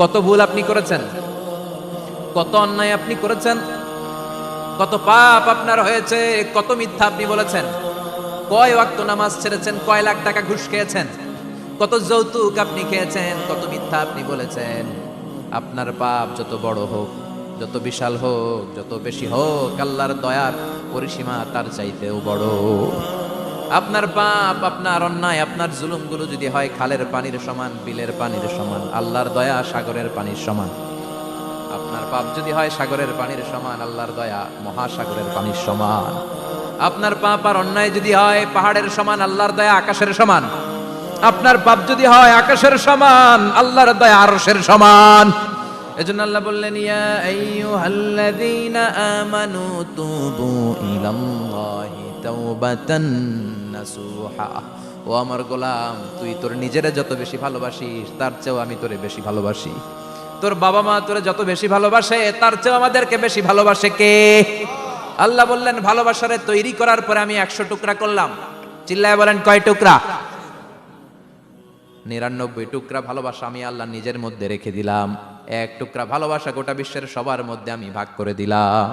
কত ভুল আপনি করেছেন, কত অন্যায় আপনি করেছেন, কত পাপ আপনার হয়েছে, কত মিথ্যা আপনি বলেছেন, কয় ওয়াক্ত নামাজ ছেড়েছেন, কয় লাখ টাকা ঘুষ খেয়েছেন, কত যৌতুক আপনি খেয়েছেন, কত মিথ্যা আপনি বলেছেন। আপনার পাপ যত বড় হোক, যত বিশাল হোক, যত বেশি হোক, আল্লাহর দয়ার পরিসীমা তার চাইতেও বড়। আপনার পাপ, আপনার অন্যায়, আপনার জুলুমগুলো যদি হয় খালের পানির সমান, বিলের পানির সমান, আল্লাহর দয়া সাগরের পানির সমান। আপনার পাপ যদি হয় সাগরের পানির সমান, আল্লাহর দয়া মহাসাগরের পানির সমান। আপনার পাপ আর অন্যায় যদি হয় পাহাড়ের সমান, আল্লাহর দয়া আকাশের সমান। আপনার পাপ যদি হয় আকাশের সমান, আল্লাহর দয়া আরশের সমান। এজন্য আল্লাহ বললেন, ইয়া আইয়ুহাল্লাযীনা আমানু তুবু ইলাল্লাহি তাওবাতান নাসুহা। ও আমার গোলাম, তুই তোর নিজেরে যত বেশি ভালোবাসিস তার চেয়েও আমি তোরে বেশি ভালোবাসি। তোর বাবা মা তোরে যত বেশি ভালোবাসে তার চেয়েও আমাদেরকে বেশি ভালোবাসে কে? আল্লাহ বললেন, ভালোবাসারে তৈরি করার পরে আমি 100 টুকরা করলাম। চিল্লায় বলেন, কয় টুকরা? 99 টুকরা ভালোবাসা আমি আল্লাহ নিজের মধ্যে রেখে দিলাম। 1 টুকরা ভালোবাসা গোটা বিশ্বের সবার মধ্যে আমি ভাগ করে দিলাম।